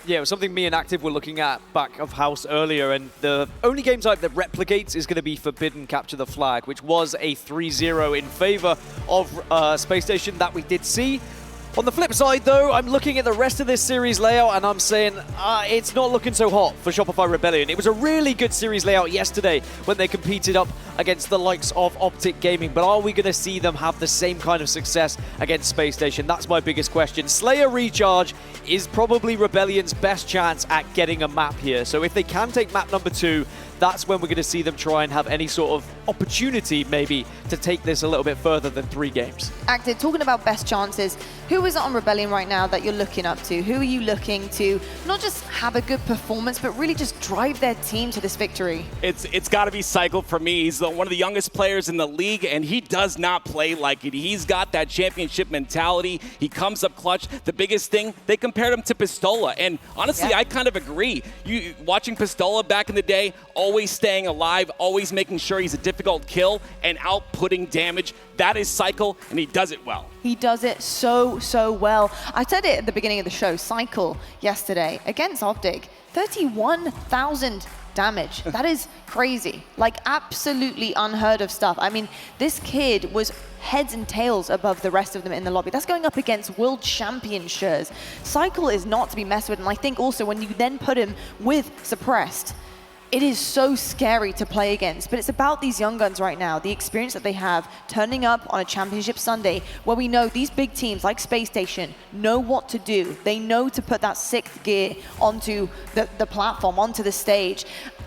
Yeah, it was something me and Active were looking at back of house earlier, and the only game type that replicates is going to be Forbidden Capture the Flag, which was a 3-0 in favor of Spacestation that we did see. On the flip side, though, I'm looking at the rest of this series layout and I'm saying it's not looking so hot for Shopify Rebellion. It was a really good series layout yesterday when they competed up against the likes of Optic Gaming, but are we going to see them have the same kind of success against Spacestation? That's my biggest question. StelluR Recharge is probably Rebellion's best chance at getting a map here. So if they can take map number 2, that's when we're going to see them try and have any sort of opportunity, maybe, to take this a little bit further than 3 games. Active, talking about best chances, who is it on Rebellion right now that you're looking up to? Who are you looking to not just have a good performance, but really just drive their team to this victory? It's got to be Cykul for me. He's one of the youngest players in the league, and he does not play like it. He's got that championship mentality. He comes up clutch. The biggest thing, they compared him to Pistola, and honestly, I kind of agree. You watching Pistola back in the day, always staying alive, always making sure he's a difficult kill and outputting damage. That is Cykul, and he does it well. He does it so well. I said it at the beginning of the show, Cykul yesterday against Optic, 31,000 damage. That is crazy. Like, absolutely unheard of stuff. I mean, this kid was heads and tails above the rest of them in the lobby. That's going up against world champion Shurs. Cykul is not to be messed with, and I think also when you then put him with Suppressed, it is so scary to play against, but it's about these young guns right now, the experience that they have, turning up on a championship Sunday, where we know these big teams like Spacestation know what to do. They know to put that 6th gear onto the platform, onto the stage.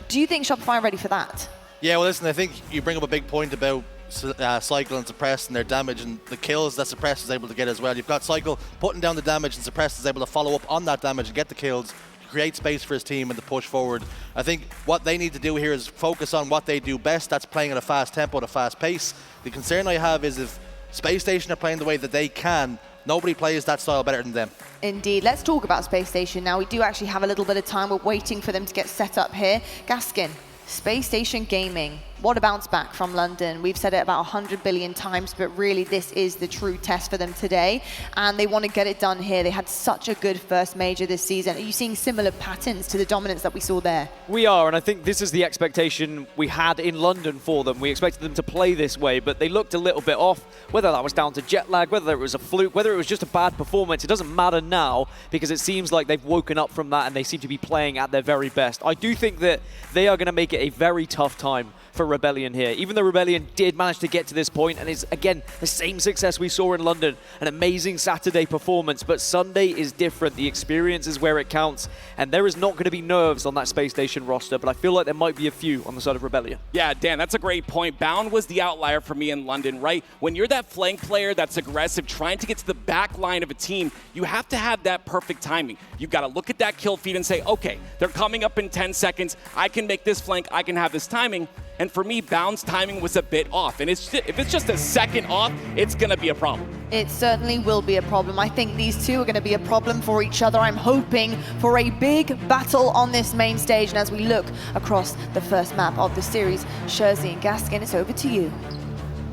Do you think Shopify are ready for that? Yeah, well, listen, I think you bring up a big point about Cykul and Suppressed and their damage and the kills that Suppressed is able to get as well. You've got Cykul putting down the damage, and Suppressed is able to follow up on that damage and get the kills, create space for his team and to push forward. I think what they need to do here is focus on what they do best. That's playing at a fast tempo, at a fast pace. The concern I have is if Spacestation are playing the way that they can, nobody plays that style better than them. Indeed. Let's talk about Spacestation now. We do actually have a little bit of time. We're waiting for them to get set up here. Gaskin, Spacestation Gaming. What a bounce back from London. We've said it about 100 billion times, but really this is the true test for them today. And they want to get it done here. They had such a good first major this season. Are you seeing similar patterns to the dominance that we saw there? We are, and I think this is the expectation we had in London for them. We expected them to play this way, but they looked a little bit off. Whether that was down to jet lag, whether it was a fluke, whether it was just a bad performance, it doesn't matter now, because it seems like they've woken up from that and they seem to be playing at their very best. I do think that they are going to make it a very tough time for Rebellion here. Even though Rebellion did manage to get to this point, and it's, again, the same success we saw in London, an amazing Saturday performance, but Sunday is different. The experience is where it counts, and there is not going to be nerves on that Spacestation roster, but I feel like there might be a few on the side of Rebellion. Yeah, Dan, that's a great point. Bound was the outlier for me in London, right? When you're that flank player that's aggressive, trying to get to the back line of a team, you have to have that perfect timing. You've got to look at that kill feed and say, okay, they're coming up in 10 seconds. I can make this flank. I can have this timing. And for me, Bound's timing was a bit off. And if it's just a second off, it's going to be a problem. It certainly will be a problem. I think these two are going to be a problem for each other. I'm hoping for a big battle on this main stage. And as we look across the first map of the series, Shurzy and Gaskin, it's over to you.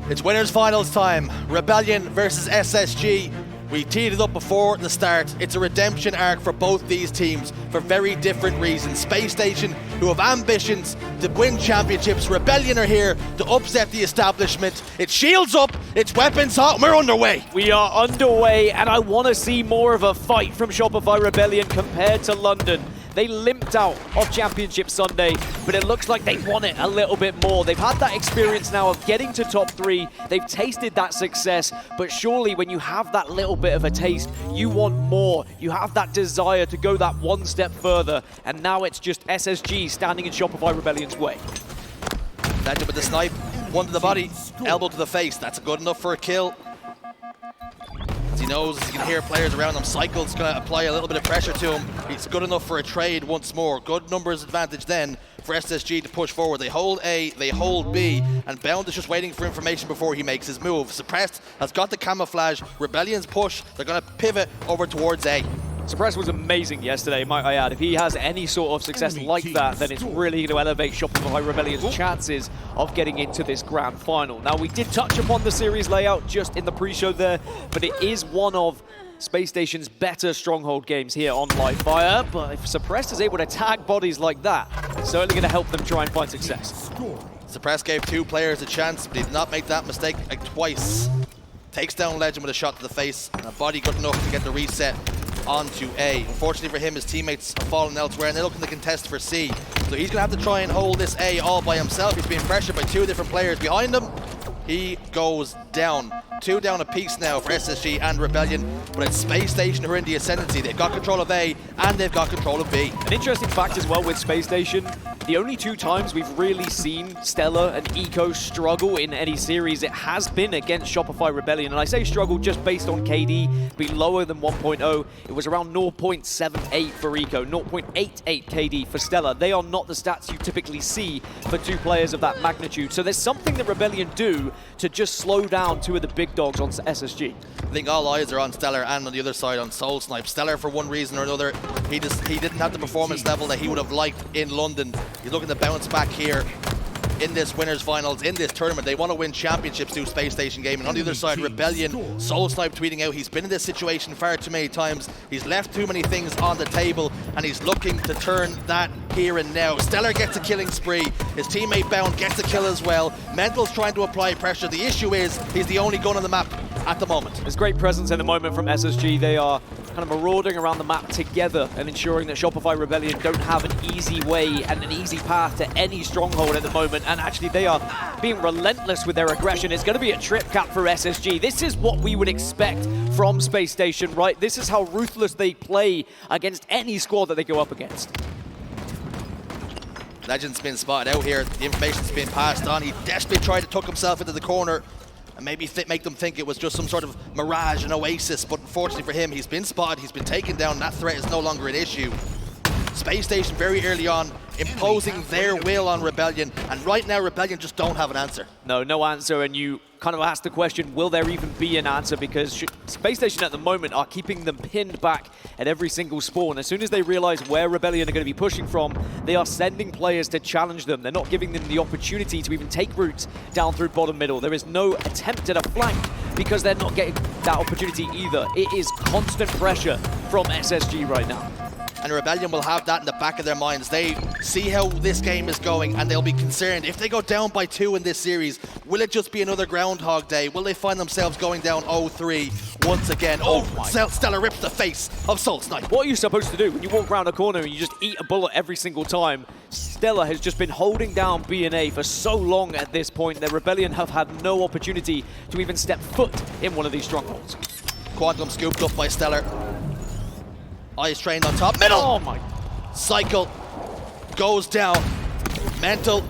It's winners finals time. Rebellion versus SSG. We teed it up before the start. It's a redemption arc for both these teams for very different reasons. Spacestation, who have ambitions to win championships. Rebellion are here to upset the establishment. It's shields up, it's weapons hot, and we're underway. We are underway, and I want to see more of a fight from Shopify Rebellion compared to London. They limped out of Championship Sunday, but it looks like they want it a little bit more. They've had that experience now of getting to top 3. They've tasted that success, but surely when you have that little bit of a taste, you want more. You have that desire to go that one step further, and now it's just SSG standing in Shopify Rebellion's way. Landed with the snipe, one to the body, elbow to the face. That's good enough for a kill. He knows, he can hear players around him. Cykul's going to apply a little bit of pressure to him. He's good enough for a trade once more. Good numbers advantage then for SSG to push forward. They hold A, they hold B, and Bound is just waiting for information before he makes his move. Suppressed has got the camouflage. Rebellion's push, they're going to pivot over towards A. Suppressed was amazing yesterday, might I add. If he has any sort of success like that, then it's really going to elevate Shopify Rebellion's chances of getting into this grand final. Now, we did touch upon the series layout just in the pre-show there, but it is one of Space Station's better stronghold games here on Livefire, but if Suppressed is able to tag bodies like that, it's certainly going to help them try and find success. Suppressed gave 2 players a chance, but he did not make that mistake like twice. Takes down Lqgend with a shot to the face, and a body good enough to get the reset onto A. Unfortunately for him, his teammates have fallen elsewhere, and they're looking to contest for C. So he's going to have to try and hold this A all by himself. He's being pressured by 2 different players behind him. He goes down. 2 down apiece now for SSG and Rebellion, but it's Space Station who are in the ascendancy. They've got control of A, and they've got control of B. An interesting fact as well with Space Station, the only 2 times we've really seen StelluR and Eco struggle in any series, it has been against Shopify Rebellion. And I say struggle just based on KD being lower than 1.0. It was around 0.78 for Eco, 0.88 KD for StelluR. They are not the stats you typically see for 2 players of that magnitude. So there's something that Rebellion do to just slow down 2 of the big dogs on SSG. I think all eyes are on StelluR and on the other side on SoulSnipe. StelluR, for one reason or another, he didn't have the performance level that he would have liked in London. He's looking to bounce back here in this winners finals, in this tournament. They want to win championships through Space Station Gaming. On the other side, Rebellion, SoulSnipe tweeting out he's been in this situation far too many times. He's left too many things on the table, and he's looking to turn that here and now. StelluR gets a killing spree. His teammate Bound gets a kill as well. Mental's trying to apply pressure. The issue is he's the only gun on the map at the moment. There's great presence in the moment from SSG. They are kind of marauding around the map together and ensuring that Shopify Rebellion don't have an easy way and an easy path to any stronghold at the moment. And actually they are being relentless with their aggression. It's going to be a trip cap for SSG. This is what we would expect from Space Station, right? This is how ruthless they play against any squad that they go up against. Lqgend's been spotted out here. The information's been passed on. He desperately tried to tuck himself into the corner and maybe make them think it was just some sort of mirage, an oasis, but unfortunately for him, he's been spotted, he's been taken down. That threat is no longer an issue. Space Station very early on imposing their will on Rebellion, and right now Rebellion just don't have an answer. No answer, and you kind of ask the question, will there even be an answer? Because Space Station at the moment are keeping them pinned back at every single spawn. As soon as they realize where Rebellion are going to be pushing from, they are sending players to challenge them. They're not giving them the opportunity to even take routes down through bottom middle. There is no attempt at a flank because they're not getting that opportunity either. It is constant pressure from SSG right now. And Rebellion will have that in the back of their minds. They see how this game is going, and they'll be concerned. If they go down by 2 in this series, will it just be another Groundhog Day? Will they find themselves going down 0-3 once again? Oh, StelluR rips the face of SoulSnipe. What are you supposed to do when you walk around a corner and you just eat a bullet every single time? StelluR has just been holding down B&A for so long at this point that Rebellion have had no opportunity to even step foot in one of these strongholds. Quantum scooped up by StelluR. Eyes trained on top. Middle! Oh my. Cykul goes down. Mental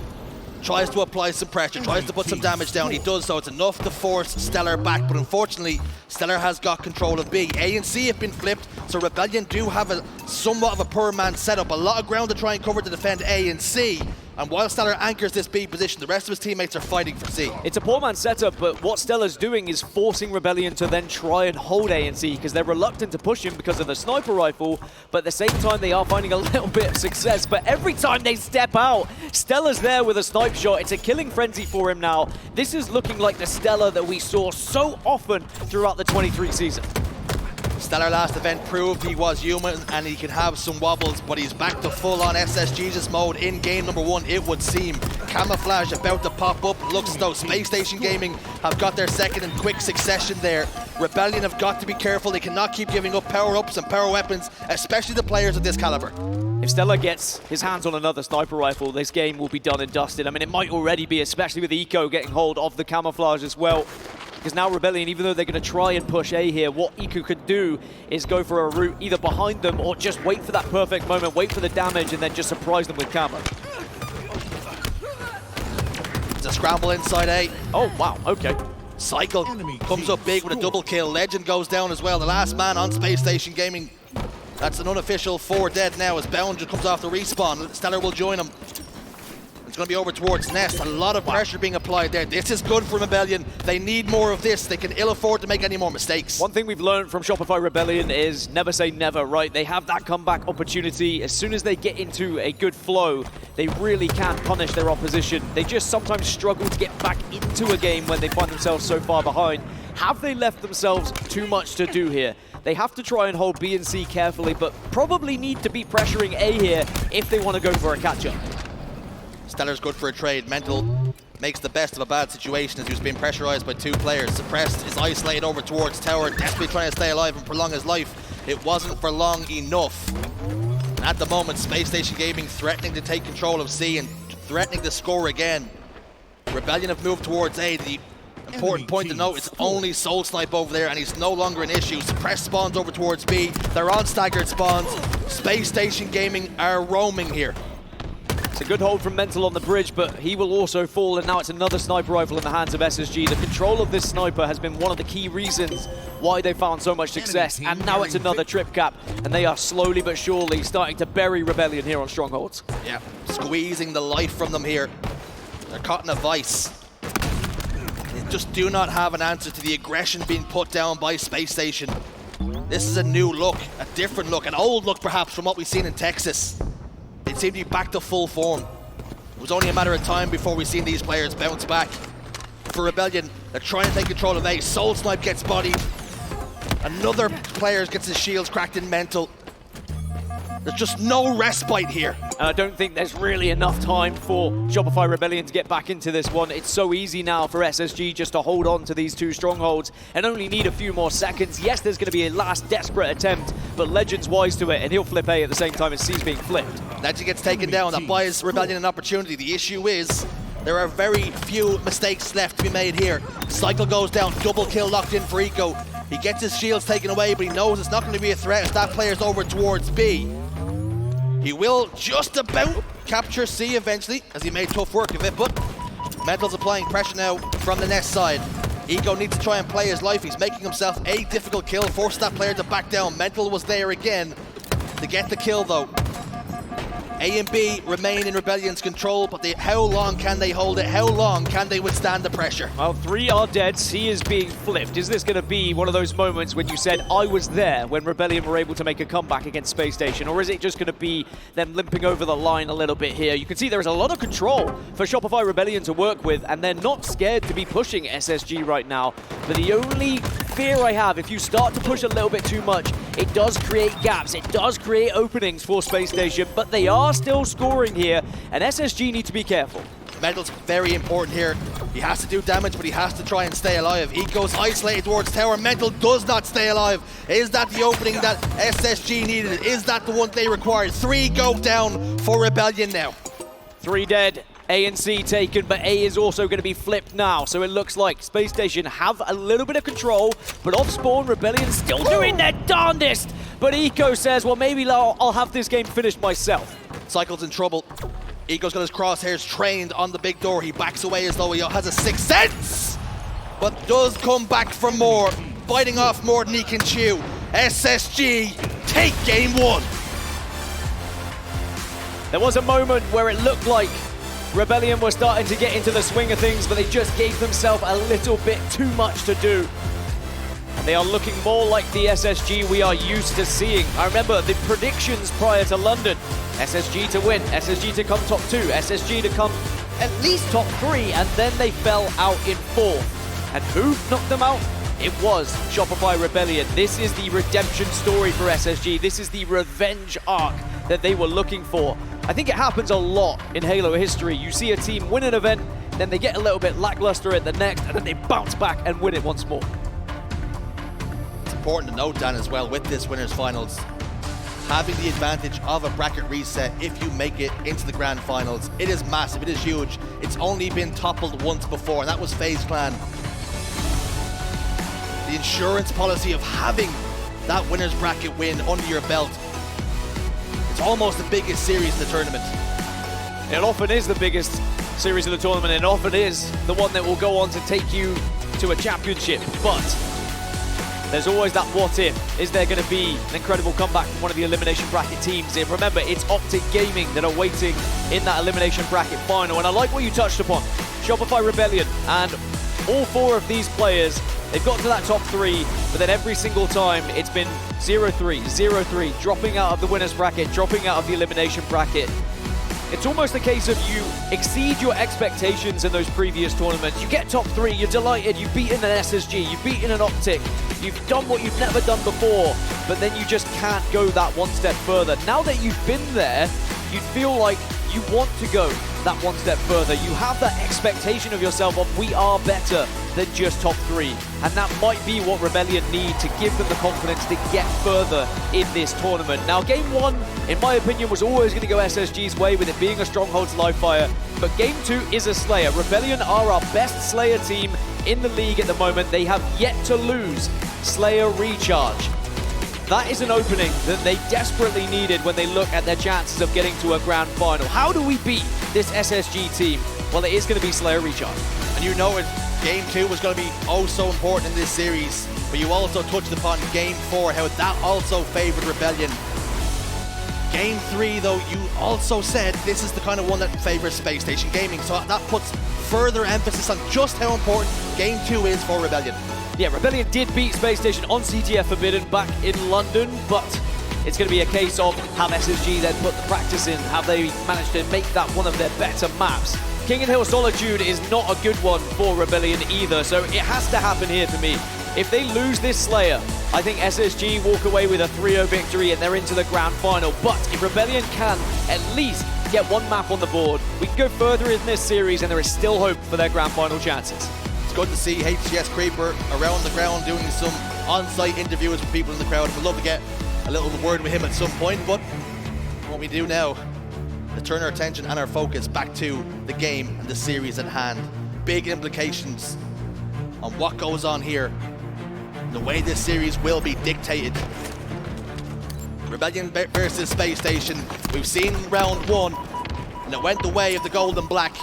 tries to apply some pressure, tries to put some damage down. He does so. It's enough to force StelluR back, but unfortunately, StelluR has got control of B. A and C have been flipped, so Rebellion do have a somewhat of a poor man setup. A lot of ground to try and cover to defend A and C. And while StelluR anchors this B position, the rest of his teammates are fighting for C. It's a poor man setup, but what StelluR's doing is forcing Rebellion to then try and hold A and C because they're reluctant to push him because of the sniper rifle, but at the same time they are finding a little bit of success. But every time they step out, StelluR's there with a snipe shot. It's a killing frenzy for him now. This is looking like the StelluR that we saw so often throughout the 23 season. StelluR last event proved he was human and he can have some wobbles, but he's back to full-on SSG's mode in game number 1, it would seem. Camouflage about to pop up. Looks as though Space Station Gaming have got their second in quick succession there. Rebellion have got to be careful. They cannot keep giving up power-ups and power weapons, especially the players of this caliber. If StelluR gets his hands on another sniper rifle, this game will be done and dusted. I mean, it might already be, especially with Eco getting hold of the camouflage as well. Because now Rebellion, even though they're going to try and push A here, what Eco could do is go for a route either behind them or just wait for that perfect moment, wait for the damage, and then just surprise them with camo. It's a scramble inside A. Oh, wow, okay. Cykul comes up big with a double kill. Lqgend goes down as well, the last man on Space Station Gaming. That's an unofficial 4 dead now as Bound just comes off the respawn. StelluR will join him. It's going to be over towards Nest. A lot of pressure being applied there. This is good for Rebellion. They need more of this. They can ill afford to make any more mistakes. One thing we've learned from Shopify Rebellion is never say never, right? They have that comeback opportunity. As soon as they get into a good flow, they really can punish their opposition. They just sometimes struggle to get back into a game when they find themselves so far behind. Have they left themselves too much to do here? They have to try and hold B and C carefully, but probably need to be pressuring A here if they want to go for a catch-up. StelluR's good for a trade. Mental makes the best of a bad situation as he was being pressurized by 2 players. Suppressed is isolated over towards Tower, desperately trying to stay alive and prolong his life. It wasn't for long enough. And at the moment, Spacestation Gaming threatening to take control of C and threatening to score again. Rebellion have moved towards A. The important point to note, it's only SoulSnipe over there and he's no longer an issue. Suppressed spawns over towards B. They're on staggered spawns. Spacestation Gaming are roaming here. It's a good hold from Mental on the bridge, but he will also fall, and now it's another sniper rifle in the hands of SSG. The control of this sniper has been one of the key reasons why they found so much success, and now it's another trip cap, and they are slowly but surely starting to bury Rebellion here on Strongholds. Yeah, squeezing the life from them here. They're caught in a vice. They just do not have an answer to the aggression being put down by Spacestation. This is a new look, a different look, an old look perhaps from what we've seen in Texas. They seem to be back to full form. It was only a matter of time before we've seen these players bounce back. For Rebellion, they're trying to take control of A. SoulSnipe gets bodied. Another player gets his shields cracked in Mental. There's just no respite here. And I don't think there's really enough time for Shopify Rebellion to get back into this one. It's so easy now for SSG just to hold on to these 2 strongholds and only need a few more seconds. Yes, there's going to be a last desperate attempt, but Legend's wise to it, and he'll flip A at the same time as C's being flipped. Legend gets taken down. That buys Rebellion an opportunity. The issue is there are very few mistakes left to be made here. Cykul goes down, double kill locked in for Eco. He gets his shields taken away, but he knows it's not going to be a threat as that player's over towards B. He will just about capture C eventually, as he made tough work of it, but Mental's applying pressure now from the nest side. Ego needs to try and play his life. He's making himself a difficult kill, forced that player to back down. Mental was there again to get the kill though. A and B remain in Rebellion's control, but how long can they hold it? How long can they withstand the pressure? Well, 3 are dead. C is being flipped. Is this going to be one of those moments when you said, I was there when Rebellion were able to make a comeback against Spacestation? Or is it just going to be them limping over the line a little bit here? You can see there is a lot of control for Shopify Rebellion to work with, and they're not scared to be pushing SSG right now. But the only fear I have, if you start to push a little bit too much, it does create gaps, it does create openings for Spacestation, but they are still scoring here, and SSG need to be careful. Mental's very important here. He has to do damage, but he has to try and stay alive. He goes isolated towards Tower. Mental does not stay alive. Is that the opening that SSG needed? Is that the one they required? 3 go down for Rebellion now. 3 dead. A and C taken, but A is also going to be flipped now. So it looks like Spacestation have a little bit of control, but off spawn, Rebellion still doing their darndest. But Eco says, well, maybe I'll have this game finished myself. Cykul's in trouble. Eco's got his crosshairs trained on the big door. He backs away as though he has a sixth sense, but does come back for more, biting off more than he can chew. SSG take game 1. There was a moment where it looked like Rebellion were starting to get into the swing of things, but they just gave themselves a little bit too much to do. And they are looking more like the SSG we are used to seeing. I remember the predictions prior to London. SSG to win, SSG to come top 2, SSG to come at least top 3, and then they fell out in 4th. And who knocked them out? It was Shopify Rebellion. This is the redemption story for SSG. This is the revenge arc that they were looking for. I think it happens a lot in Halo history. You see a team win an event, then they get a little bit lackluster at the next, and then they bounce back and win it once more. It's important to note, Dan, as well, with this winners finals, having the advantage of a bracket reset if you make it into the grand finals. It is massive, it is huge. It's only been toppled once before, and that was FaZe Clan. The insurance policy of having that winners bracket win under your belt, it's almost the biggest series in the tournament. It often is the biggest series of the tournament, and it often is the one that will go on to take you to a championship. But there's always that what if. Is there going to be an incredible comeback from one of the elimination bracket teams? And remember, it's Optic Gaming that are waiting in that elimination bracket final. And I like what you touched upon. Shopify Rebellion and all 4 of these players, they've got to that top 3, but then every single time it's been 0-3, 0-3, dropping out of the winners bracket, dropping out of the elimination bracket. It's almost a case of you exceed your expectations in those previous tournaments. You get top 3, you're delighted, you've beaten an SSG, you've beaten an Optic, you've done what you've never done before, but then you just can't go that one step further. Now that you've been there, you feel like you want to go that one step further. You have that expectation of yourself of we are better than just top 3. And that might be what Rebellion need to give them the confidence to get further in this tournament. Now, game 1, in my opinion, was always going to go SSG's way with it being a Stronghold's live fire. But game 2 is a Slayer. Rebellion are our best Slayer team in the league at the moment. They have yet to lose Slayer Recharge. That is an opening that they desperately needed when they look at their chances of getting to a grand final. How do we beat this SSG team? Well, it is going to be Slayer Recharge. And you know it, game 2 was going to be oh so important in this series, but you also touched upon game 4, how that also favored Rebellion. Game 3, though, you also said this is the kind of one that favors Spacestation Gaming, so that puts further emphasis on just how important game 2 is for Rebellion. Yeah, Rebellion did beat Spacestation on CTF Forbidden back in London, but it's going to be a case of have SSG then put the practice in, have they managed to make that one of their better maps. King and Hill Solitude is not a good one for Rebellion either, so it has to happen here for me. If they lose this Slayer, I think SSG walk away with a 3-0 victory and they're into the grand final. But if Rebellion can at least get one map on the board, we can go further in this series and there is still hope for their grand final chances. It's good to see HCS Creeper around the ground doing some on-site interviews with people in the crowd. We'd love to get a little word with him at some point, but what we do now is turn our attention and our focus back to the game and the series at hand. Big implications on what goes on here. The way this series will be dictated. Rebellion versus Spacestation. We've seen round 1, and it went the way of the gold and black.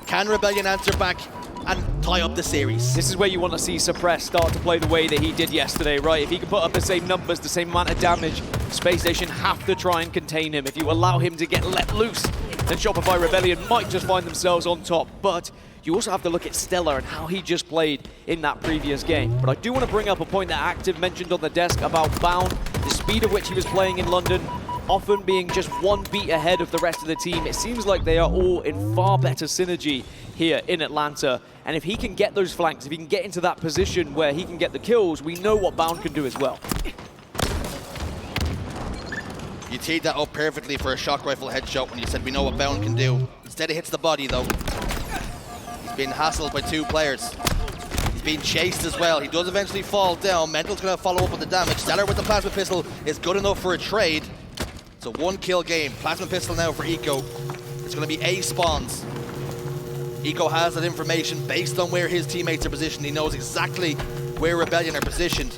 Can Rebellion answer back and tie up the series? This is where you want to see Suppress start to play the way that he did yesterday, right? If he can put up the same numbers, the same amount of damage, Spacestation have to try and contain him. If you allow him to get let loose, then Shopify Rebellion might just find themselves on top. But you also have to look at StelluR and how he just played in that previous game. But I do want to bring up a point that Active mentioned on the desk about Bound, the speed at which he was playing in London, often being just one beat ahead of the rest of the team. It seems like they are all in far better synergy here in Atlanta. And if he can get those flanks, if he can get into that position where he can get the kills, we know what Bound can do as well. You teed that up perfectly for a shock rifle headshot when you said we know what Bound can do. Instead it hits the body though. He's been hassled by 2 players. He's being chased as well. He does eventually fall down. Mental's going to follow up with the damage. StelluR with the plasma pistol is good enough for a trade. It's a 1-kill game. Plasma pistol now for Eco. It's going to be A spawns. Eco has that information based on where his teammates are positioned. He knows exactly where Rebellion are positioned.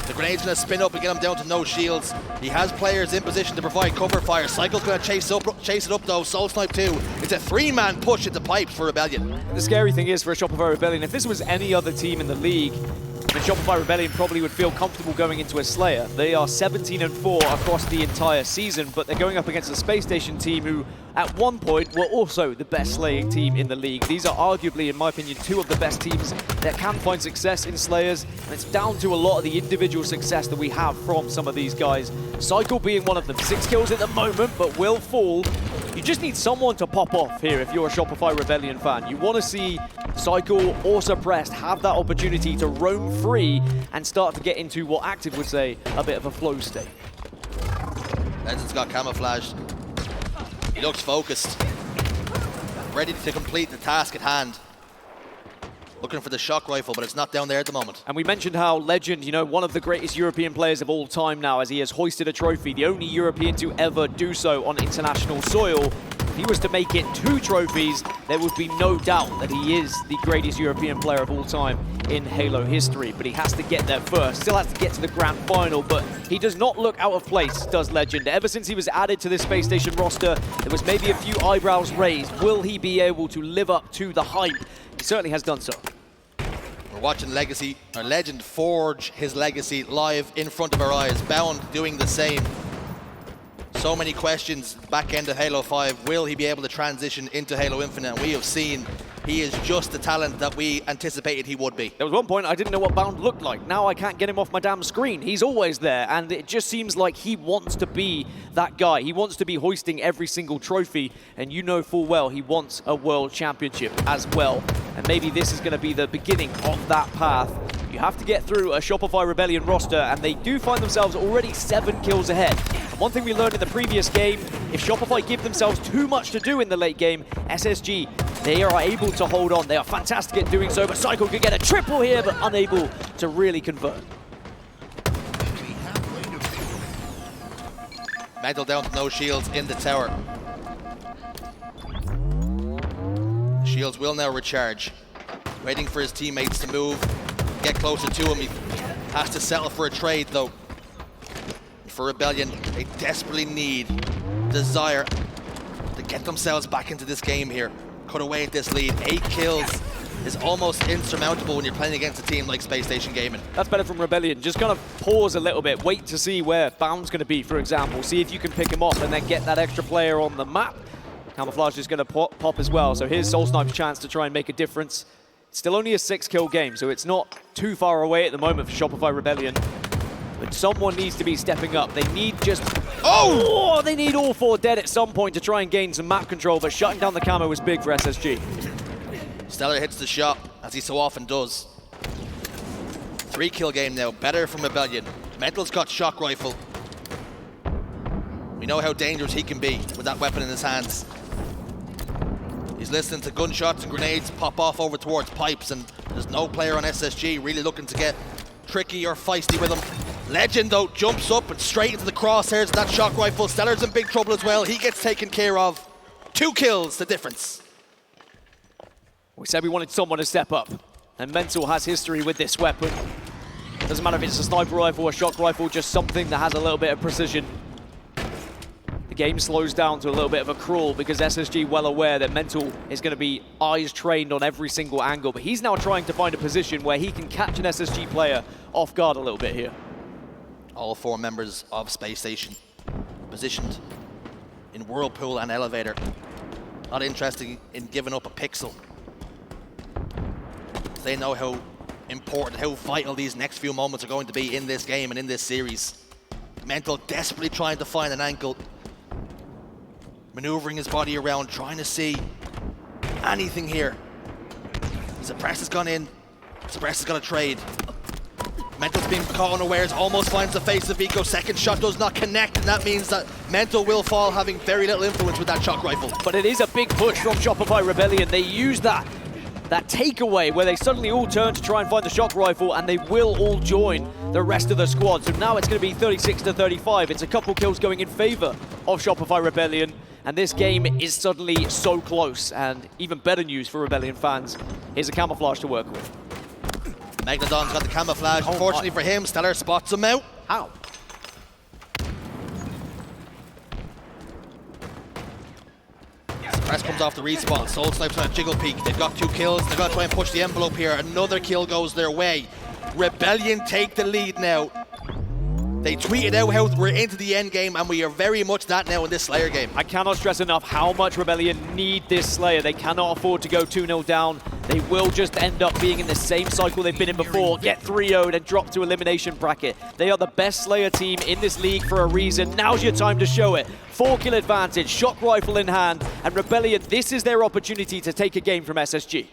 The grenade's going to spin up and get him down to no shields. He has players in position to provide cover fire. Cykul's going to chase it up though. SoulSnipe 2. It's a 3-man push at the pipes for Rebellion. The scary thing is for a Shopify Rebellion, if this was any other team in the league, the Shopify Rebellion probably would feel comfortable going into a Slayer. They are 17-4 across the entire season, but they're going up against a Spacestation team who, at one point, were also the best slaying team in the league. These are arguably, in my opinion, 2 of the best teams that can find success in Slayers, and it's down to a lot of the individual success that we have from some of these guys. Cykul being one of them. 6 kills at the moment, but will fall. You just need someone to pop off here if you're a Shopify Rebellion fan. You want to see Cykul or Suppressed have that opportunity to roam free and start to get into what Active would say a bit of a flow state. Legend's got camouflaged. He looks focused. Ready to complete the task at hand. Looking for the shock rifle, but it's not down there at the moment. And we mentioned how Lqgend, you know, one of the greatest European players of all time now, as he has hoisted a trophy, the only European to ever do so on international soil. If he was to make it 2 trophies, there would be no doubt that he is the greatest European player of all time in Halo history. But he has to get there first, still has to get to the grand final, but he does not look out of place, does Lqgend. Ever since he was added to this Spacestation roster, there was maybe a few eyebrows raised. Will he be able to live up to the hype? He certainly has done so. We're watching Lqgend forge his legacy live in front of our eyes. Bound doing the same. So many questions back end of Halo 5. Will he be able to transition into Halo Infinite? And we have seen He is just the talent that we anticipated he would be. There was one point I didn't know what Bound looked like. Now I can't get him off my damn screen. He's always there, and it just seems like he wants to be that guy. He wants to be hoisting every single trophy, and you know full well he wants a world championship as well. And maybe this is going to be the beginning of that path. You have to get through a Shopify Rebellion roster, and they do find themselves already 7 kills ahead. One thing we learned in the previous game, if Shopify give themselves too much to do in the late game, SSG, they are able to hold on. They are fantastic at doing so, but Cykul could get a triple here, but unable to really convert. Mental down to no shields in the tower. Shields will now recharge. Waiting for his teammates to move, get closer to him. He has to settle for a trade though. For Rebellion, they desperately need, desire to get themselves back into this game here. Cut away at this lead. 8 kills is almost insurmountable when you're playing against a team like Spacestation Gaming. That's better from Rebellion. Just kind of pause a little bit, wait to see where Bound's going to be, for example. See if you can pick him off and then get that extra player on the map. Camouflage is going to pop as well, so here's SoulSnipe's chance to try and make a difference. It's still only a 6-kill game, so it's not too far away at the moment for Shopify Rebellion. But someone needs to be stepping up. They need just... Oh! They need all 4 dead at some point to try and gain some map control, but shutting down the camo was big for SSG. StelluR hits the shot, as he so often does. 3-kill game now, better from Rebellion. Mental's got shock rifle. We know how dangerous he can be with that weapon in his hands. He's listening to gunshots and grenades pop off over towards pipes, and there's no player on SSG really looking to get tricky or feisty with him. Lqgend, though, jumps up and straight into the crosshairs of that shock rifle. StelluR's in big trouble as well. He gets taken care of. 2 kills, the difference. We said we wanted someone to step up, and Mental has history with this weapon. Doesn't matter if it's a sniper rifle or a shock rifle, just something that has a little bit of precision. The game slows down to a little bit of a crawl because SSG well aware that Mental is going to be eyes trained on every single angle, but he's now trying to find a position where he can catch an SSG player off guard a little bit here. All 4 members of Spacestation positioned in Whirlpool and Elevator. Not interested in giving up a pixel. They know how important, how vital these next few moments are going to be in this game and in this series. Mental desperately trying to find an angle. Maneuvering his body around, trying to see anything here. Suppress has gone in. Suppress has got a trade. Mental's being caught unawares, almost finds the face of Vico. Second shot does not connect, and that means that Mental will fall, having very little influence with that shock rifle. But it is a big push from Shopify Rebellion. They use that takeaway where they suddenly all turn to try and find the shock rifle, and they will all join the rest of the squad. So now it's going to be 36-35. It's a couple kills going in favor of Shopify Rebellion, and this game is suddenly so close. And even better news for Rebellion fans, here's a camouflage to work with. Megalodon's got the camouflage. Unfortunately for him, StelluR spots him out. Ow. Press comes off the respawn. SoulSnipe's on a jiggle peek. They've got 2 kills. They've got to try and push the envelope here. Another kill goes their way. Rebellion take the lead now. They tweeted out how we're into the end game, and we are very much that now in this Slayer game. I cannot stress enough how much Rebellion need this Slayer. They cannot afford to go 2-0 down. They will just end up being in the same cycle they've been in before, get 3-0'd and drop to elimination bracket. They are the best Slayer team in this league for a reason. Now's your time to show it. 4-kill advantage, shock rifle in hand, and Rebellion, this is their opportunity to take a game from SSG.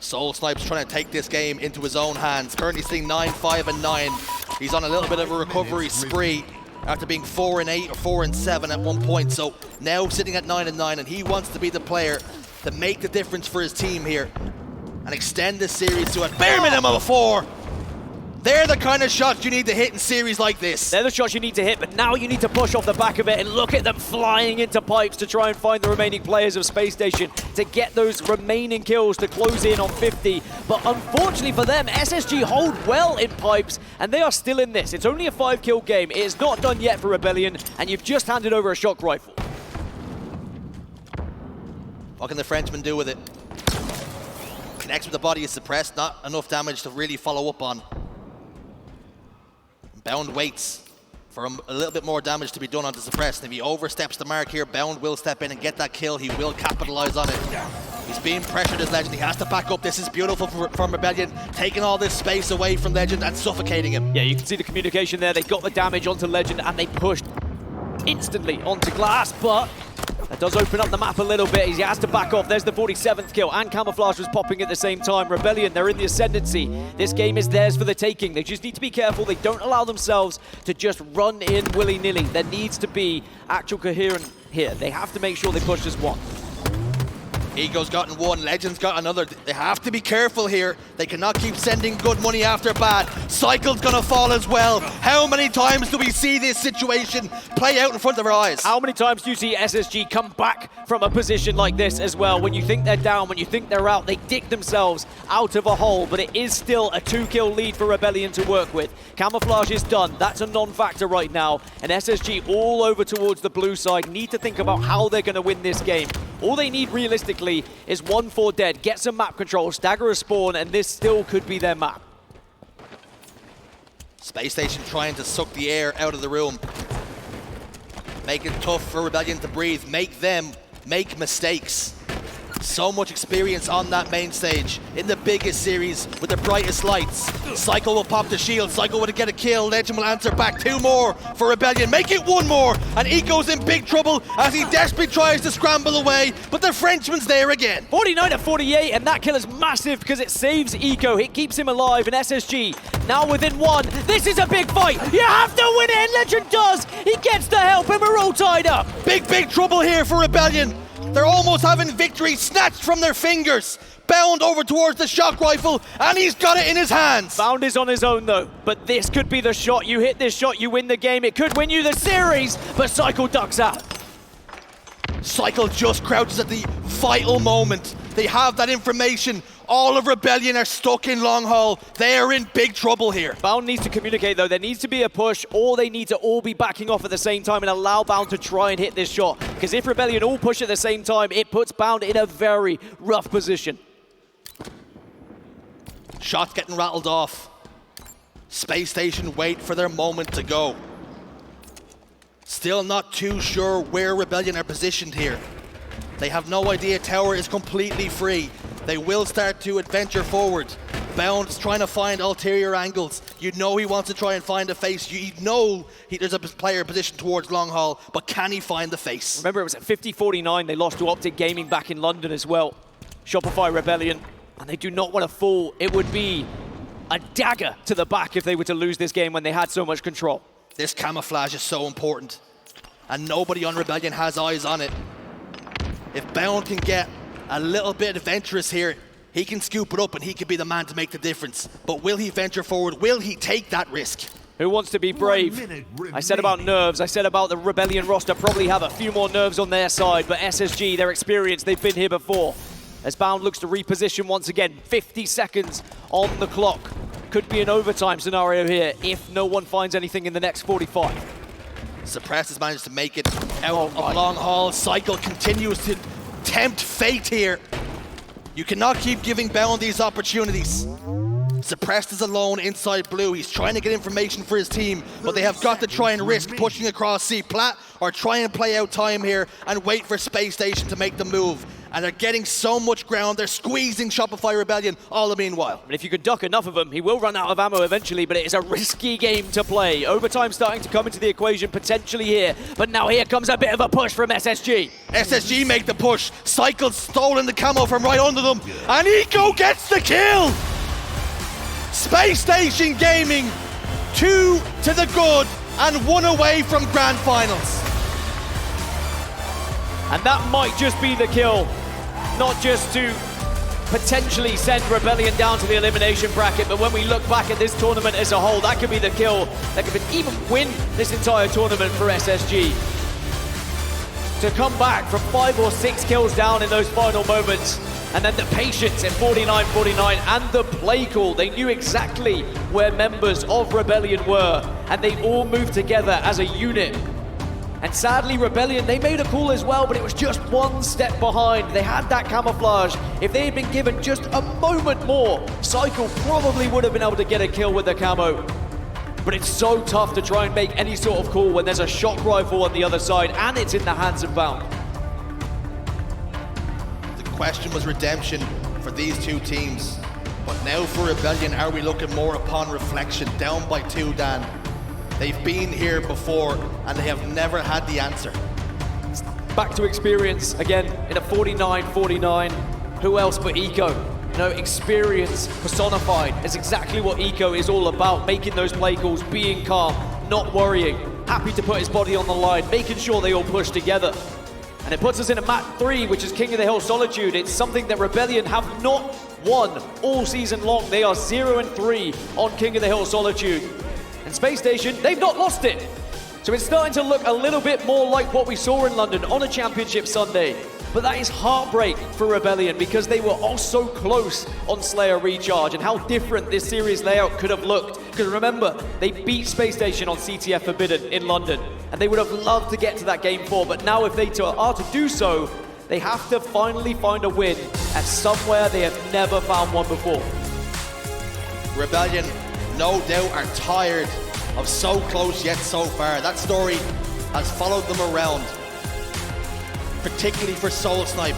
SoulSnipe's trying to take this game into his own hands. Currently sitting 9-5-9. He's on a little bit of a recovery spree after being 4-8 or 4-7 at one point. So now sitting at 9-9, and he wants to be the player to make the difference for his team here and extend this series to a bare minimum of 4. They're the kind of shots you need to hit in series like this. They're the shots you need to hit, but now you need to push off the back of it, and look at them flying into pipes to try and find the remaining players of Spacestation to get those remaining kills to close in on 50. But unfortunately for them, SSG hold well in pipes, and they are still in this. It's only a 5-kill game. It is not done yet for Rebellion, and you've just handed over a shock rifle. What can the Frenchman do with it? Connects with the body, is suppressed, not enough damage to really follow up on. Bound waits for a little bit more damage to be done onto Suppress. And if he oversteps the mark here, Bound will step in and get that kill. He will capitalize on it. He's being pressured as Legend. He has to back up. This is beautiful from Rebellion, taking all this space away from Legend and suffocating him. Yeah, you can see the communication there. They got the damage onto Legend and they pushed instantly onto Glass, but that does open up the map a little bit. He has to back off. There's the 47th kill, and Camouflage was popping at the same time. Rebellion, they're in the ascendancy. This game is theirs for the taking. They just need to be careful. They don't allow themselves to just run in willy-nilly. There needs to be actual coherence here. They have to make sure they push as one. Ego's gotten one, Legend's got another. They have to be careful here. They cannot keep sending good money after bad. Cycle's gonna fall as well. How many times do we see this situation play out in front of our eyes? How many times do you see SSG come back from a position like this as well? When you think they're down, when you think they're out, they dig themselves out of a hole, but it is still a 2-kill lead for Rebellion to work with. Camouflage is done. That's a non-factor right now. And SSG all over towards the blue side need to think about how they're gonna win this game. All they need realistically is 1-4 dead, get some map control, stagger a spawn, and this still could be their map. Spacestation trying to suck the air out of the room. Make it tough for Rebellion to breathe. Make them make mistakes. So much experience on that main stage in the biggest series with the brightest lights. Cykul will pop the shield. Cykul would get a kill. Legend will answer back. 2 more for Rebellion. Make it 1 more. And Eco's in big trouble as he desperately tries to scramble away. But the Frenchman's there again. 49-48, and that kill is massive because it saves Eco. It keeps him alive, and SSG now within 1. This is a big fight. You have to win it, and Legend does. He gets the help, and we're all tied up. Big trouble here for Rebellion. They're almost having victory snatched from their fingers. Bound over towards the shock rifle, and he's got it in his hands. Bound is on his own though, but this could be the shot. You hit this shot, you win the game. It could win you the series, but Cykul ducks out. Cykul just crouches at the vital moment. They have that information. All of Rebellion are stuck in long haul. They are in big trouble here. Bound needs to communicate though. There needs to be a push, or they need to all be backing off at the same time and allow Bound to try and hit this shot. Because if Rebellion all push at the same time, it puts Bound in a very rough position. Shots getting rattled off. Spacestation wait for their moment to go. Still not too sure where Rebellion are positioned here. They have no idea. Tower is completely free. They will start to adventure forward. Bound's trying to find ulterior angles. You know he wants to try and find a face. You know there's a player positioned towards long haul, but can he find the face? Remember, it was at 50-49. They lost to Optic Gaming back in London as well. Shopify Rebellion, and they do not want to fall. It would be a dagger to the back if they were to lose this game when they had so much control. This camouflage is so important, and nobody on Rebellion has eyes on it. If Bound can get a little bit adventurous here, he can scoop it up and he can be the man to make the difference. But will he venture forward? Will he take that risk? Who wants to be brave? I said about nerves. I said about the Rebellion roster probably have a few more nerves on their side, but SSG, they're experienced. They've been here before. As Bound looks to reposition once again, 50 seconds on the clock. Could be an overtime scenario here if no one finds anything in the next 45. Suppress has managed to make it out of long haul. Cykul continues to tempt fate here. You cannot keep giving Bound these opportunities. Suppressed is alone inside blue. He's trying to get information for his team, but they have got to try and risk pushing across C plat or try and play out time here and wait for Space Station to make the move. And they're getting so much ground. They're squeezing Shopify Rebellion all the meanwhile. And if you could duck enough of them, he will run out of ammo eventually, but it is a risky game to play. Overtime starting to come into the equation potentially here, but now here comes a bit of a push from SSG. SSG make the push. Cycle's stolen the camo from right under them, and Eco gets the kill! Space Station Gaming, 2 to the good and 1 away from grand finals. And that might just be the kill. Not just to potentially send Rebellion down to the elimination bracket, but when we look back at this tournament as a whole, that could be the kill that could even win this entire tournament for SSG. To come back from 5 or 6 kills down in those final moments, and then the patience at 49-49 and the play call. They knew exactly where members of Rebellion were, and they all moved together as a unit. And sadly, Rebellion, they made a call as well, but it was just 1 step behind. They had that camouflage. If they had been given just a moment more, Cykul probably would have been able to get a kill with the camo. But it's so tough to try and make any sort of call when there's a shock rifle on the other side, and it's in the hands of Bound. The question was redemption for these two teams. But now for Rebellion, are we looking more upon reflection? Down by 2, Dan. They've been here before and they have never had the answer. Back to experience again in a 49-49. Who else but Eco? You know, experience personified is exactly what Eco is all about. Making those play calls, being calm, not worrying, happy to put his body on the line, making sure they all push together. And it puts us in a map 3, which is King of the Hill Solitude. It's something that Rebellion have not won all season long. They are 0-3 on King of the Hill Solitude. And Spacestation, they've not lost it. So it's starting to look a little bit more like what we saw in London on a championship Sunday. But that is heartbreak for Rebellion because they were all so close on Slayer Recharge, and how different this series layout could have looked. Because remember, they beat Spacestation on CTF Forbidden in London, and they would have loved to get to that Game 4. But now if they are to do so, they have to finally find a win at somewhere they have never found one before. Rebellion, no doubt, are tired of so close yet so far. That story has followed them around, particularly for SoulSnipe.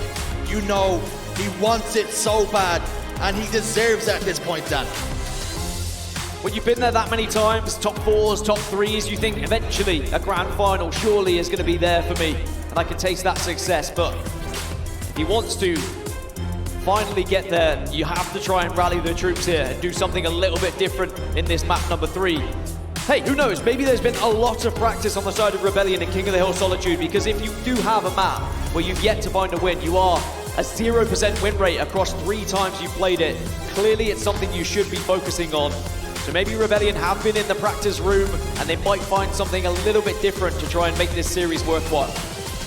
You know, he wants it so bad, and he deserves it at this point, Dan. When you've been there that many times, top 4s, top 3s, you think eventually a grand final surely is going to be there for me, and I can taste that success. But if he wants to finally get there, you have to try and rally the troops here and do something a little bit different in this map number 3. Hey, who knows, maybe there's been a lot of practice on the side of Rebellion in King of the Hill Solitude, because if you do have a map where you've yet to find a win, you are a 0% win rate across 3 times you've played it. Clearly it's something you should be focusing on. So maybe Rebellion have been in the practice room and they might find something a little bit different to try and make this series worthwhile.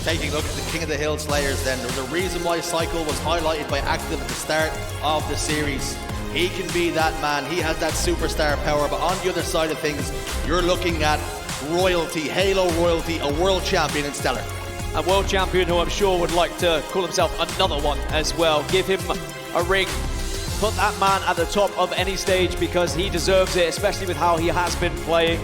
Taking a look at the King of the Hill Slayers then, there's a reason why Cykul was highlighted by Active at the start of the series. He can be that man, he has that superstar power, but on the other side of things, you're looking at royalty, Halo royalty, a world champion in StelluR. A world champion who I'm sure would like to call himself another one as well. Give him a ring, put that man at the top of any stage because he deserves it, especially with how he has been playing.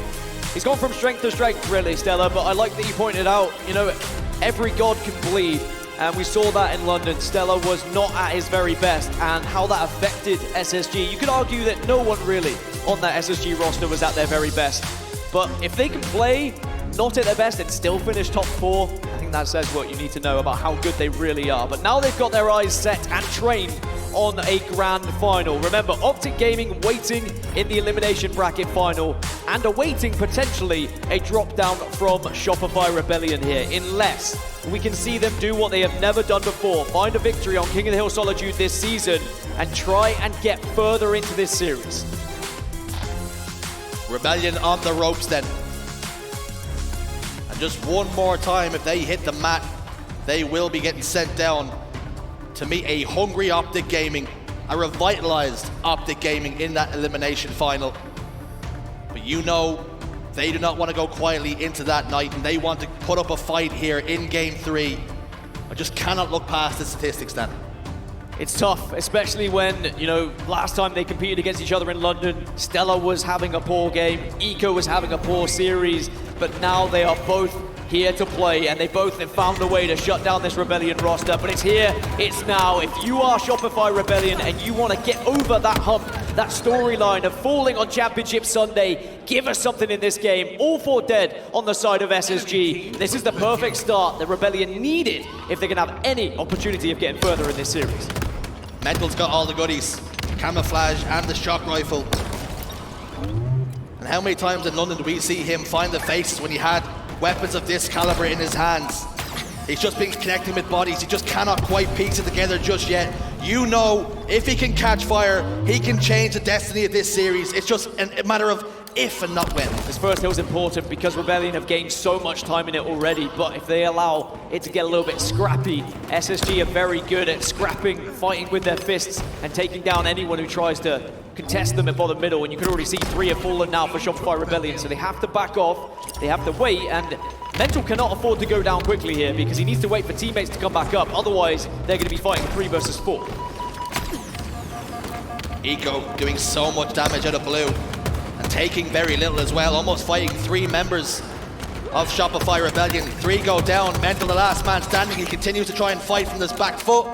He's gone from strength to strength, really, StelluR, but I like that you pointed out, you know, every god can bleed. And we saw that in London. StelluR was not at his very best, and how that affected SSG. You could argue that no one really on that SSG roster was at their very best. But if they can play not at their best and still finish top 4, I think that says what you need to know about how good they really are. But now they've got their eyes set and trained on a grand final. Remember, Optic Gaming waiting in the elimination bracket final and awaiting potentially a drop down from Shopify Rebellion here, unless we can see them do what they have never done before, find a victory on King of the Hill Solitude this season and try and get further into this series. Rebellion on the ropes then. And just one more time, if they hit the mat, they will be getting sent down to meet a hungry Optic Gaming, a revitalized Optic Gaming in that elimination final. But you know, they do not want to go quietly into that night, and they want to put up a fight here in Game 3. I just cannot look past the statistics, Dan. It's tough, especially when, you know, last time they competed against each other in London, StelluR was having a poor game, Eco was having a poor series, but now they are both here to play, and they both have found a way to shut down this Rebellion roster. But it's here, it's now. If you are Shopify Rebellion and you want to get over that hump, that storyline of falling on Championship Sunday, give us something in this game. All 4 dead on the side of SSG. This is the perfect start that Rebellion needed if they're going to have any opportunity of getting further in this series. Mental's got all the goodies, camouflage and the shock rifle. And how many times in London do we see him find the faces when he had weapons of this caliber in his hands? He's just been connecting with bodies. He just cannot quite piece it together just yet. You know, if he can catch fire, he can change the destiny of this series. It's just a matter of if and not when. This first hill is important because Rebellion have gained so much time in it already, but if they allow it to get a little bit scrappy, SSG are very good at scrapping, fighting with their fists, and taking down anyone who tries to contest them for the middle, and you can already see 3 have fallen now for Shopify Rebellion, so they have to back off, they have to wait, and Mental cannot afford to go down quickly here because he needs to wait for teammates to come back up, otherwise they're going to be fighting 3 versus 4. Eco doing so much damage out of blue, and taking very little as well, almost fighting 3 members of Shopify Rebellion. 3 go down, Mental the last man standing, he continues to try and fight from this back foot.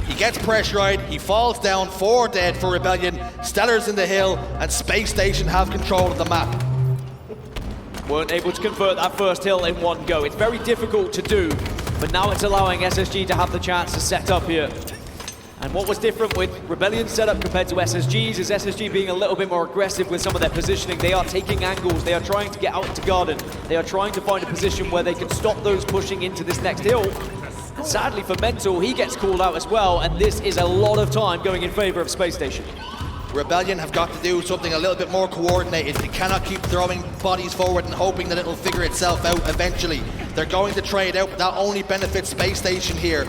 He gets pressurized, he falls down, 4 dead for Rebellion. StelluR's in the hill, and Spacestation have control of the map. Weren't able to convert that first hill in one go. It's very difficult to do, but now it's allowing SSG to have the chance to set up here. And what was different with Rebellion's setup compared to SSG's is SSG being a little bit more aggressive with some of their positioning. They are taking angles, they are trying to get out to garden, they are trying to find a position where they can stop those pushing into this next hill. Sadly for Mental, he gets called out as well, and this is a lot of time going in favor of Spacestation. Rebellion have got to do something a little bit more coordinated. They cannot keep throwing bodies forward and hoping that it'll figure itself out eventually. They're going to trade out, but that only benefits Spacestation here.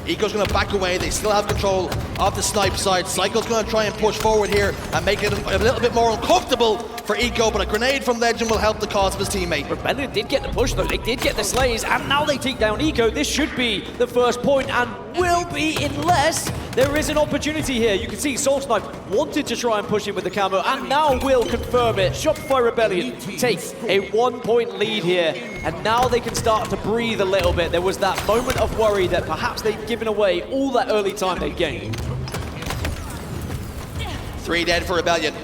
Eco's going to back away. They still have control of the snipe side. Cykul's going to try and push forward here and make it a little bit more uncomfortable for Eco, but a grenade from Lqgend will help the cause of his teammate. Rebellion did get the push though, they did get the slays, and now they take down Eco. This should be the first point, and will be unless there is an opportunity here. You can see SoulSnipe wanted to try and push him with the camo, and now will confirm it. Shopify Rebellion takes a 1-point lead here, and now they can start to breathe a little bit. There was that moment of worry that perhaps they'd given away all that early time they'd gained. 3 dead for Rebellion.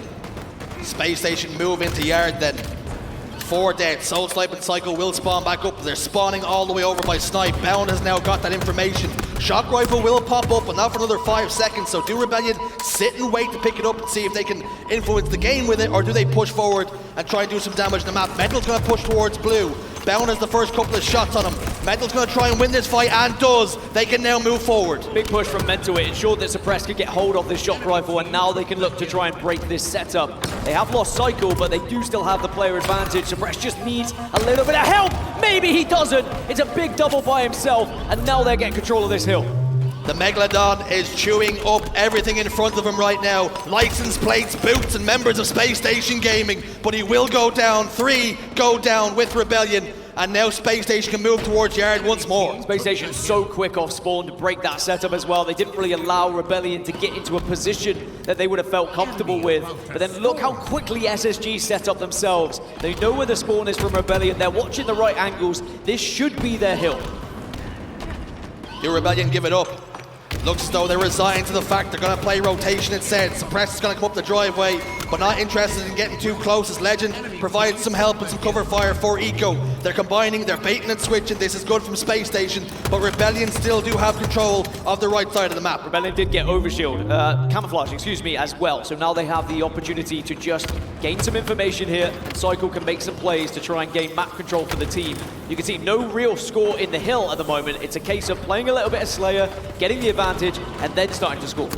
Spacestation move into yard then. 4 dead. SoulSnipe and Cykul will spawn back up. They're spawning all the way over by Snipe. Bound has now got that information. Shock rifle will pop up, but not for another 5 seconds. So do Rebellion sit and wait to pick it up and see if they can influence the game with it, or do they push forward and try and do some damage to the map? Mental's going to push towards blue. Bound has the first couple of shots on him. Mental's going to try and win this fight, and does. They can now move forward. Big push from Mental. It ensured that Suppress could get hold of this shock rifle, and now they can look to try and break this setup. They have lost Cykul, but they do still have the player advantage. Suppress just needs a little bit of help. Maybe he doesn't. It's a big double by himself, and now they're getting control of this hill. The Megalodon is chewing up everything in front of him right now. License plates, boots, and members of Spacestation Gaming. But he will go down. 3 go down with Rebellion. And now Spacestation can move towards yard once more. Spacestation so quick off spawn to break that setup as well. They didn't really allow Rebellion to get into a position that they would have felt comfortable with. But then look how quickly SSG set up themselves. They know where the spawn is from Rebellion. They're watching the right angles. This should be their hill. Do Rebellion give it up? Looks as though they're resigned to the fact they're going to play rotation instead. Suppress is going to come up the driveway, but not interested in getting too close as Lqgend provides some help and some cover fire for Eco. They're combining, they're baiting and switching. This is good from Spacestation, but Rebellion still do have control of the right side of the map. Rebellion did get overshield, camouflage, excuse me, as well. So now they have the opportunity to just gain some information here. Cykul can make some plays to try and gain map control for the team. You can see no real score in the hill at the moment. It's a case of playing a little bit of Slayer, getting the advantage, and then starting to score.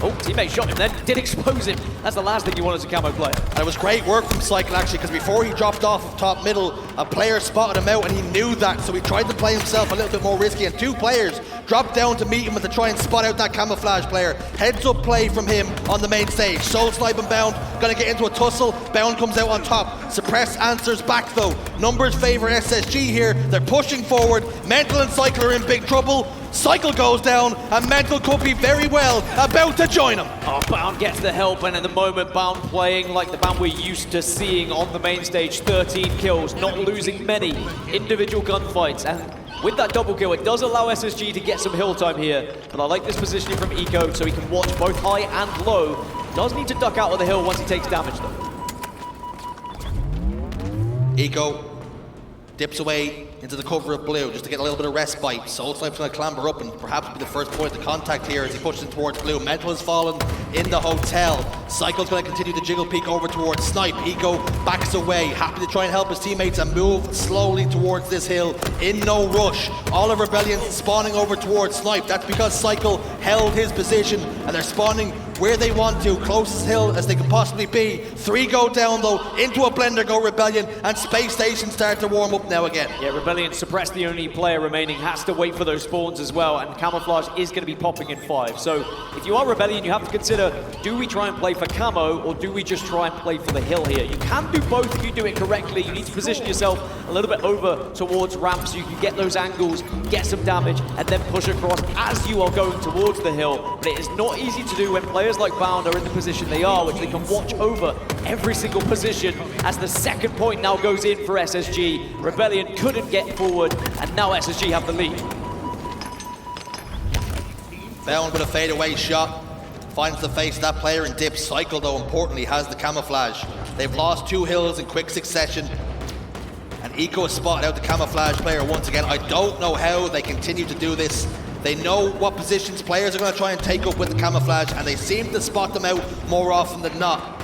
Oh, teammate shot him then, did expose him. That's the last thing you want as a camo player. And it was great work from Cykul actually, because before he dropped off of top middle, a player spotted him out and he knew that, so he tried to play himself a little bit more risky, and 2 players dropped down to meet him and to try and spot out that camouflage player. Heads up play from him on the main stage. SoulSnipe and Bound gonna get into a tussle. Bound comes out on top. Suppress answers back though. Numbers favor SSG here. They're pushing forward. Mental and Cykul are in big trouble. Cykul goes down, and Mental could be very well about to join him. Oh, Bound gets the help, and at the moment, Bound playing like the Bound we're used to seeing on the main stage. 13 kills, not losing many individual gunfights, and with that double kill, it does allow SSG to get some hill time here. But I like this positioning from Eco, so he can watch both high and low. Does need to duck out of the hill once he takes damage, though. Eco dips away into the cover of blue just to get a little bit of respite. SoulSnipe's going to clamber up and perhaps be the first point of contact here as he pushes in towards blue. Mental has fallen in the hotel. Cykul's going to continue to jiggle peek over towards Snipe. Eco backs away, happy to try and help his teammates and move slowly towards this hill in no rush. All of Rebellion spawning over towards Snipe. That's because Cykul held his position and they're spawning where they want to, closest hill as they can possibly be. 3 go down though, into a blender go Rebellion, and Spacestation start to warm up now again. Yeah, Rebellion, Suppress, the only player remaining, has to wait for those spawns as well, and Camouflage is going to be popping in 5. So if you are Rebellion, you have to consider, do we try and play for camo, or do we just try and play for the hill here? You can do both if you do it correctly. You need to position yourself a little bit over towards ramp so you can get those angles, get some damage, and then push across as you are going towards the hill. But it is not easy to do when players like Bound are in the position they are, which they can watch over every single position as the second point now goes in for SSG. Rebellion couldn't get forward, and now SSG have the lead. Bound with a fadeaway shot. Finds the face of that player and dips. Cykul, though, importantly, has the camouflage. They've lost 2 hills in quick succession. And Eco has spotted out the camouflage player once again. I don't know how they continue to do this. They know what positions players are going to try and take up with the camouflage, and they seem to spot them out more often than not.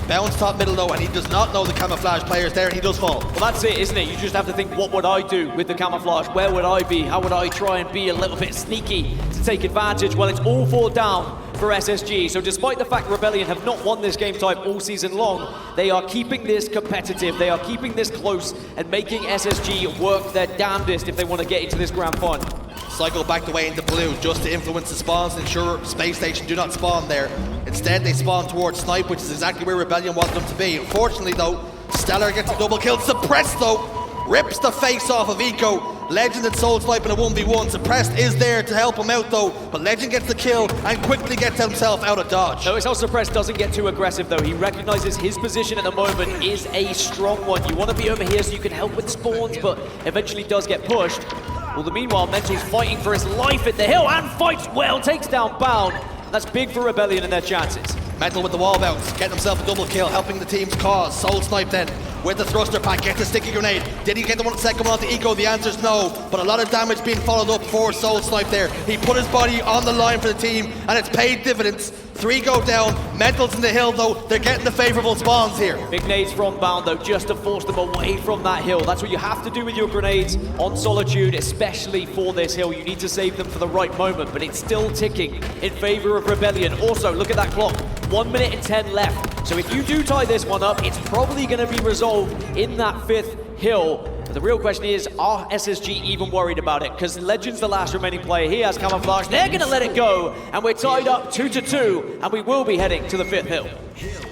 Bounce top middle though, and he does not know the camouflage player's there, and he does fall. Well, that's it, isn't it? You just have to think, what would I do with the camouflage? Where would I be? How would I try and be a little bit sneaky to take advantage? Well, it's all 4 down for SSG. So despite the fact Rebellion have not won this game type all season long, they are keeping this competitive. They are keeping this close and making SSG work their damnedest if they want to get into this grand final. Cykul backed away into blue just to influence the spawns and ensure Spacestation do not spawn there. Instead, they spawn towards Snipe, which is exactly where Rebellion wants them to be. Unfortunately, though, StelluR gets a double kill. Suppressed, though, rips the face off of Eco. Lqgend and SoulSnipe in a 1v1. Suppressed is there to help him out, though, but Lqgend gets the kill and quickly gets himself out of dodge. Notice how Suppressed doesn't get too aggressive, though. He recognizes his position at the moment is a strong one. You want to be over here so you can help with spawns, but eventually does get pushed. Well, the meanwhile, Mental's fighting for his life at the hill and fights well, takes down Bound. That's big for Rebellion and their chances. Mental with the wall bounce, getting himself a double kill, helping the team's cause. SoulSnipe then, with the thruster pack, gets a sticky grenade. Did he get the second one on the Eco? The answer's no, but a lot of damage being followed up for SoulSnipe there. He put his body on the line for the team, and it's paid dividends. 3 go down, Mental's in the hill though, they're getting the favourable spawns here. Big nades from Bound though, just to force them away from that hill. That's what you have to do with your grenades on Solitude, especially for this hill. You need to save them for the right moment, but it's still ticking in favour of Rebellion. Also, look at that clock, 1 minute and 10 left. So if you do tie this one up, it's probably going to be resolved in that 5th hill. But the real question is, are SSG even worried about it? Because Lqgend's the last remaining player. He has camouflage. They're going to let it go. And we're tied up 2-2. And we will be heading to the 5th hill.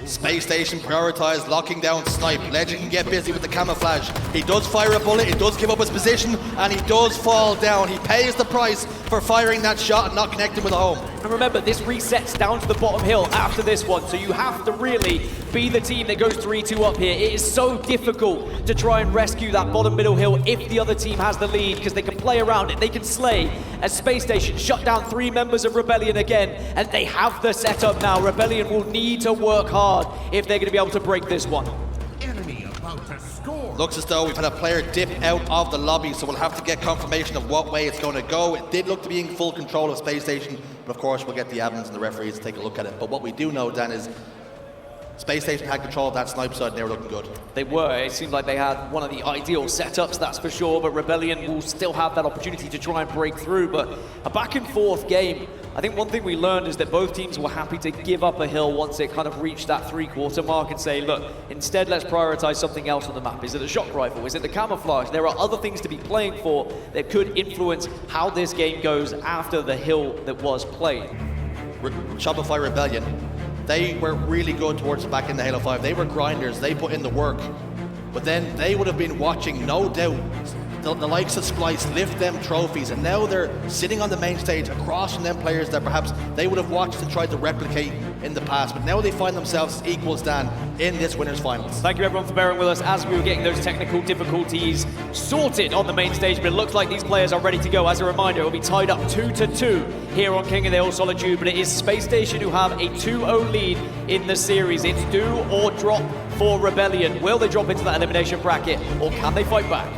Spacestation prioritised locking down Snipe. Lqgend can get busy with the camouflage. He does fire a bullet, he does give up his position, and he does fall down. He pays the price for firing that shot and not connecting with the home. And remember, this resets down to the bottom hill after this one, so you have to really be the team that goes 3-2 up here. It is so difficult to try and rescue that bottom middle hill if the other team has the lead, because they can play around it, they can slay. As Spacestation shut down 3 members of Rebellion again, and they have the setup now. Rebellion will need to work hard if they're going to be able to break this one. Looks as though we've had a player dip out of the lobby, so we'll have to get confirmation of what way it's going to go. It did look to be in full control of Spacestation, but of course we'll get the admins and the referees to take a look at it. But what we do know, Dan, is Spacestation had control of that Snipe side and they were looking good. They were. It seemed like they had one of the ideal setups, that's for sure, but Rebellion will still have that opportunity to try and break through. But a back and forth game, I think one thing we learned is that both teams were happy to give up a hill once it kind of reached that 3/4 mark and say, look, instead let's prioritize something else on the map. Is it a shock rifle? Is it the camouflage? There are other things to be playing for that could influence how this game goes after the hill that was played. Shopify Rebellion, they were really good towards the back end of Halo 5. They were grinders, they put in the work. But then they would have been watching, no doubt, the likes of Splice lift them trophies, and now they're sitting on the main stage across from them players that perhaps they would have watched and tried to replicate in the past, but now they find themselves equals, Dan, in this winners finals. Thank you everyone for bearing with us as we were getting those technical difficulties sorted on the main stage, but it looks like these players are ready to go. As a reminder, it will be tied up 2-2 here on King of the Hill Solitude, but it is Spacestation who have a 2-0 lead in the series. It's do or drop for Rebellion. Will they drop into that elimination bracket, or can they fight back?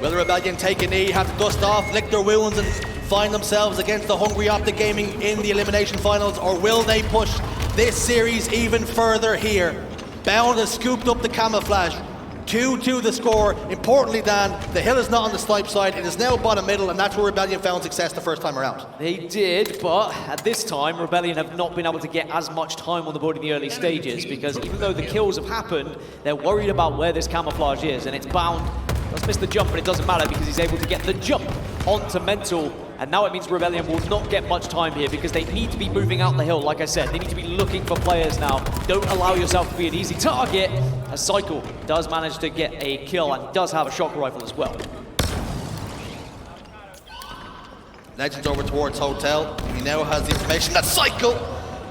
Will the Rebellion take a knee, have to dust off, lick their wounds and find themselves against the hungry Optic Gaming in the elimination finals, or will they push this series even further here? Bound has scooped up the camouflage. 2-2 the score. Importantly, Dan, the hill is not on the Snipe side, it is now bottom middle, and that's where Rebellion found success the first time around. They did, but at this time, Rebellion have not been able to get as much time on the board in the early stages, because even though the kills have happened, they're worried about where this camouflage is, and it's Bound. Does miss the jump, but it doesn't matter because he's able to get the jump onto Mental. And now it means Rebellion will not get much time here because they need to be moving out the hill. Like I said, they need to be looking for players now. Don't allow yourself to be an easy target. As Cykul does manage to get a kill and does have a shock rifle as well. Lqgend's over towards Hotel. He now has the information that Cykul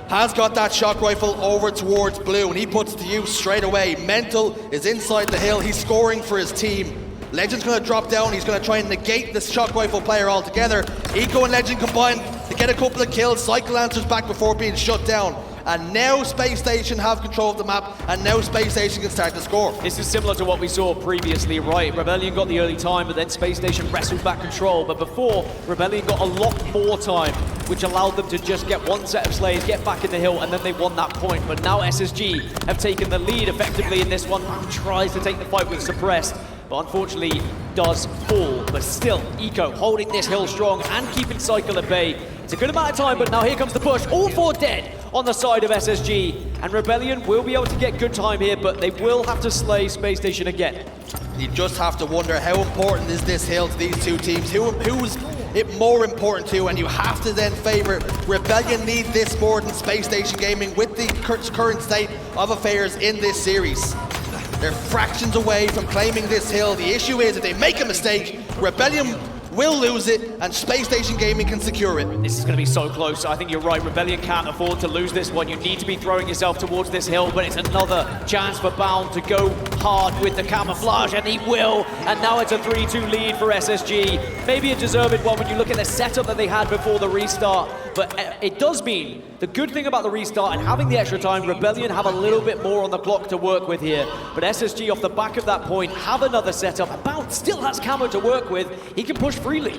has got that shock rifle over towards Blue, and he puts it to use straight away. Mental is inside the hill. He's scoring for his team. Legend's going to drop down. He's going to try and negate this shock rifle player altogether. Eco and Legend combine to get a couple of kills. Cykul answers back before being shut down. And now Spacestation have control of the map, and now Spacestation can start to score. This is similar to what we saw previously, right? Rebellion got the early time, but then Spacestation wrestled back control. But before, Rebellion got a lot more time, which allowed them to just get one set of slays, get back in the hill, and then they won that point. But now SSG have taken the lead effectively in this one. Tries to take the fight with Suppressed, but unfortunately does fall. But still, Eco holding this hill strong and keeping Cykul at bay. It's a good amount of time, but now here comes the push. All four dead on the side of SSG, and Rebellion will be able to get good time here, but they will have to slay Spacestation again. You just have to wonder how important is this hill to these two teams? Who's it more important to? And you have to then favor Rebellion need this more than Spacestation Gaming with the current state of affairs in this series. They're fractions away from claiming this hill. The issue is if they make a mistake, Rebellion will lose it, and Spacestation Gaming can secure it. This is going to be so close. I think you're right. Rebellion can't afford to lose this one. You need to be throwing yourself towards this hill, but it's another chance for Bound to go hard with the camouflage, and he will. And now it's a 3-2 lead for SSG. Maybe a deserved one when you look at the setup that they had before the restart, but it does mean the good thing about the restart and having the extra time, Rebellion have a little bit more on the clock to work with here. But SSG off the back of that point have another setup. And Bound still has camo to work with. He can push freely.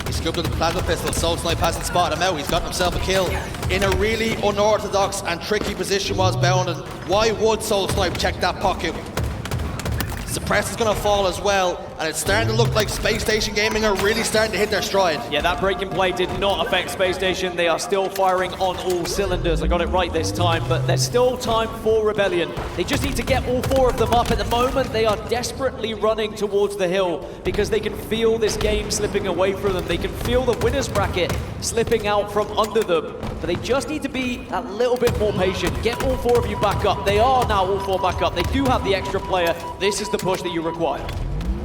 He scooped up the plasma pistol. SoulSnipe hasn't spotted him out. He's got himself a kill in a really unorthodox and tricky position. Was Bound, and why would SoulSnipe check that pocket? Suppress is going to fall as well, and it's starting to look like Spacestation Gaming are really starting to hit their stride. Yeah, that breaking play did not affect Spacestation. They are still firing on all cylinders. I got it right this time, but there's still time for Rebellion. They just need to get all four of them up. At the moment, they are desperately running towards the hill because they can feel this game slipping away from them. They can feel the winner's bracket slipping out from under them, but they just need to be a little bit more patient. Get all four of you back up. They are now all four back up. They do have the extra player. This is the push that you require.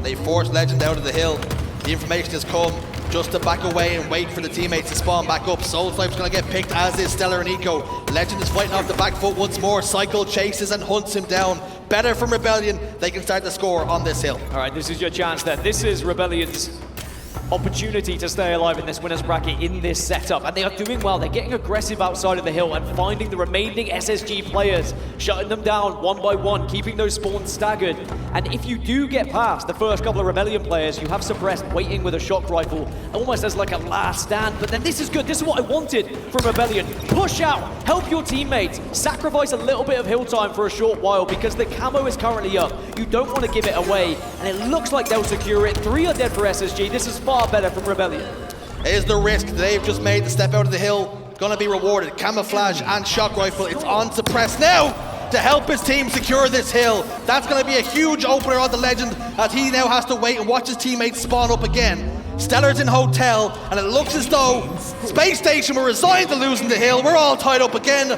They forced Legend out of the hill. The information has come just to back away and wait for the teammates to spawn back up. SoulSnipe's going to get picked, as is StelluR and Eco. Legend is fighting off the back foot once more. Cykul chases and hunts him down. Better from Rebellion. They can start to score on this hill. All right, this is your chance then. This is Rebellion's opportunity to stay alive in this winner's bracket in this setup, and they are doing well. They're getting aggressive outside of the hill and finding the remaining SSG players, shutting them down one by one, keeping those spawns staggered. And if you do get past the first couple of Rebellion players, you have Suppressed waiting with a shock rifle, almost as like a last stand. But then this is good. This is what I wanted from Rebellion. Push out, help your teammates, sacrifice a little bit of hill time for a short while because the camo is currently up. You don't want to give it away, and it looks like they'll secure it. 3 are dead for SSG. This is far better from Rebellion. Is the risk they've just made to step out of the hill gonna be rewarded? Camouflage and shock rifle. It's on Suppress now to help his team secure this hill. That's gonna be a huge opener on the Legend as he now has to wait and watch his teammates spawn up again. StelluR's in hotel, and it looks as though Spacestation were resigned to losing the hill. We're all tied up again.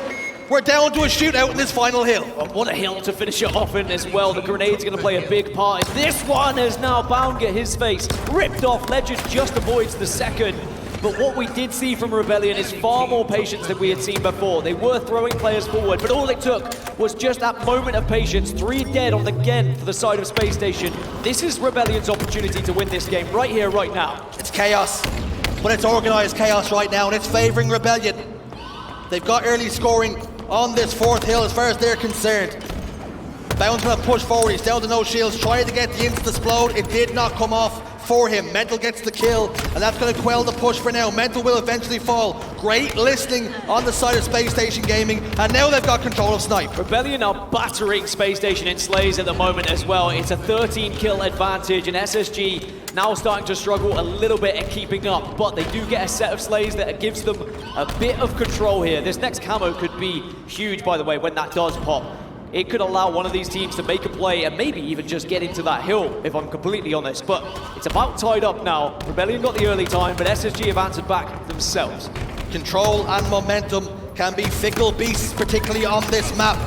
We're down to a shootout in this final hill. Well, what a hill to finish it off in as well. The grenade's going to play a big part. This one is now Bound get his face ripped off. Legend just avoids the second. But what we did see from Rebellion is far more patience than we had seen before. They were throwing players forward, but all it took was just that moment of patience. 3 dead on the Lqgend for the side of Spacestation. This is Rebellion's opportunity to win this game right here, right now. It's chaos, but it's organized chaos right now, and it's favoring Rebellion. They've got early scoring on this 4th hill as far as they're concerned. Bound's gonna push forward, he's down to no shields, trying to get the instant explode. It did not come off for him. Mental gets the kill, and that's gonna quell the push for now. Mental will eventually fall. Great listening on the side of Spacestation Gaming, and now they've got control of Snipe. Rebellion are battering Spacestation in slays at the moment as well. It's a 13 kill advantage, and SSG now starting to struggle a little bit at keeping up, but they do get a set of slays that gives them a bit of control here. This next camo could be huge, by the way, when that does pop. It could allow one of these teams to make a play and maybe even just get into that hill, if I'm completely honest. But it's about tied up now. Rebellion got the early time, but SSG have answered back themselves. Control and momentum can be fickle beasts, particularly on this map.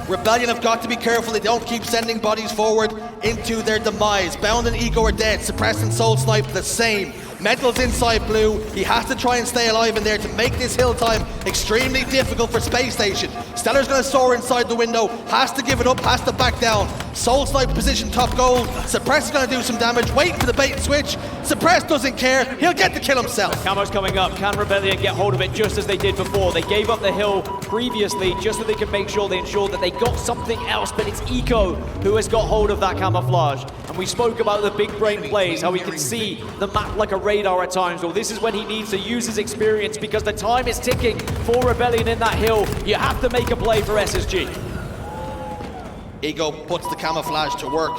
Rebellion have got to be careful they don't keep sending bodies forward into their demise. Bound and Ego are dead. Suppressed and SoulSnipe the same. Mental's inside blue. He has to try and stay alive in there to make this hill time extremely difficult for Spacestation. StelluR's going to soar inside the window. Has to give it up, has to back down. SoulSnipe position top gold. Suppress is going to do some damage, waiting for the bait and switch. Suppress doesn't care, he'll get the kill himself. Camo's coming up. Can Rebellion get hold of it just as they did before? They gave up the hill previously just so they could make sure they ensured that they got something else, but it's Eco who has got hold of that camouflage. And we spoke about the big brain plays, how he can see the map like a radar at times. Well, this is when he needs to use his experience because the time is ticking for Rebellion in that hill. You have to make a play for SSG. Ego puts the camouflage to work.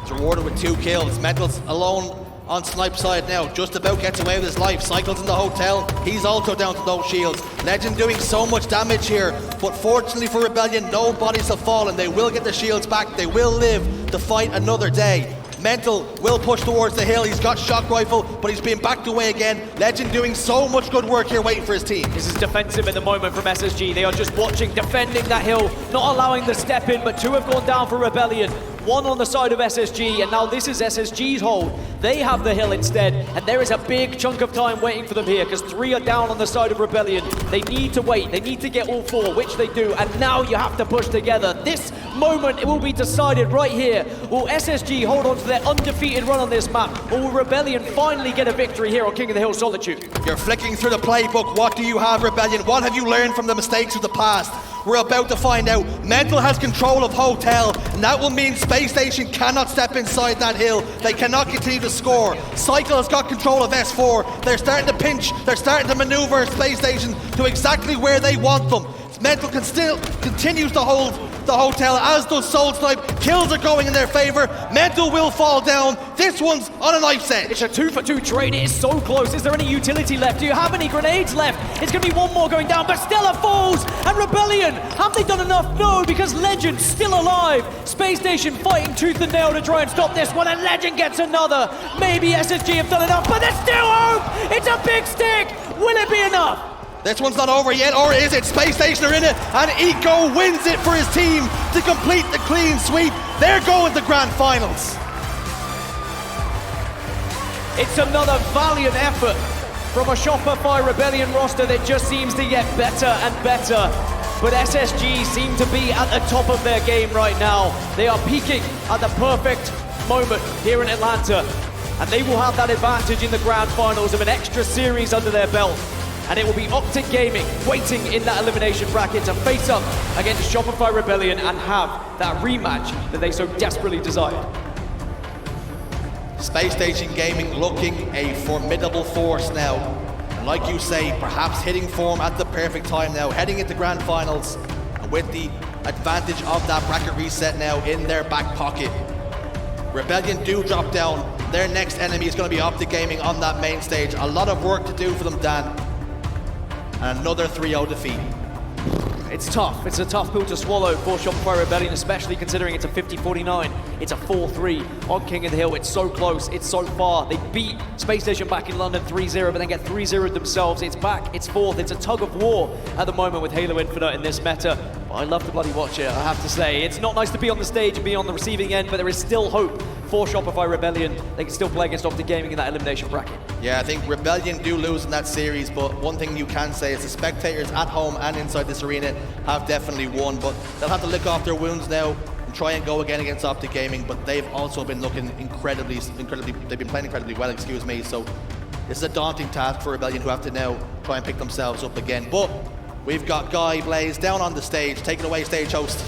He's rewarded with 2 kills. Mental's alone on Snipe side now, just about gets away with his life. Cycles in the hotel, he's also down to no shields. Legend doing so much damage here, but fortunately for Rebellion, no bodies have fallen. They will get the shields back, they will live to fight another day. Mental will push towards the hill, he's got shock rifle, but he's being backed away again. Legend doing so much good work here waiting for his team. This is defensive at the moment from SSG. They are just watching, defending that hill, not allowing the step in, but 2 have gone down for Rebellion. 1 on the side of SSG, and now this is SSG's hold. They have the hill instead, and there is a big chunk of time waiting for them here, because 3 are down on the side of Rebellion. They need to wait, they need to get all 4, which they do, and now you have to push together. This moment, it will be decided right here. Will SSG hold on to their undefeated run on this map, or will Rebellion finally get a victory here on King of the Hill Solitude? You're flicking through the playbook. What do you have, Rebellion? What have you learned from the mistakes of the past? We're about to find out. Mental has control of Hotel, and that will mean Spacestation cannot step inside that hill. They cannot continue to score. Cykul has got control of S4. They're starting to pinch, they're starting to maneuver Spacestation to exactly where they want them. Mental can still continues to hold the hotel, as does SoulSnipe. Kills are going in their favor. Mental will fall down. This one's on a knife's edge. It's a 2-for-2 trade. It is so close. Is there any utility left? Do you have any grenades left? It's going to be one more going down, but StelluR falls. And Rebellion, have they done enough? No, because Legend's still alive. Spacestation fighting tooth and nail to try and stop this one, and Legend gets another. Maybe SSG have done enough, but there's still hope. It's a big stick. Will it be enough? This one's not over yet, or is it? Spacestation are in it, and Eco wins it for his team to complete the clean sweep. They're going to grand finals. It's another valiant effort from a Shopify Rebellion roster that just seems to get better and better. But SSG seem to be at the top of their game right now. They are peaking at the perfect moment here in Atlanta, and they will have that advantage in the grand finals of an extra series under their belt. And it will be Optic Gaming waiting in that elimination bracket to face up against Shopify Rebellion and have that rematch that they so desperately desired. Spacestation Gaming looking a formidable force now. And like you say, perhaps hitting form at the perfect time now, heading into grand finals, and with the advantage of that bracket reset now in their back pocket. Rebellion do drop down. Their next enemy is going to be Optic Gaming on that main stage. A lot of work to do for them, Dan. And another 3-0 defeat. It's tough. It's a tough pill to swallow for Shopify Rebellion, especially considering it's a 50-49. It's a 4-3 on King of the Hill. It's so close. It's so far. They beat Spacestation back in London 3-0, but then get 3-0 themselves. It's back. It's fourth. It's a tug of war at the moment with Halo Infinite in this meta. But I love to bloody watch it, I have to say. It's not nice to be on the stage and be on the receiving end, but there is still hope for Shopify Rebellion. They can still play against Optic Gaming in that elimination bracket. Yeah, I think Rebellion do lose in that series, but one thing you can say is the spectators at home and inside this arena have definitely won, but they'll have to lick off their wounds now and try and go again against Optic Gaming, but they've also been looking incredibly, they've been playing incredibly well, excuse me, so this is a daunting task for Rebellion, who have to now try and pick themselves up again. But we've got Guy Blaze down on the stage, taking away stage host.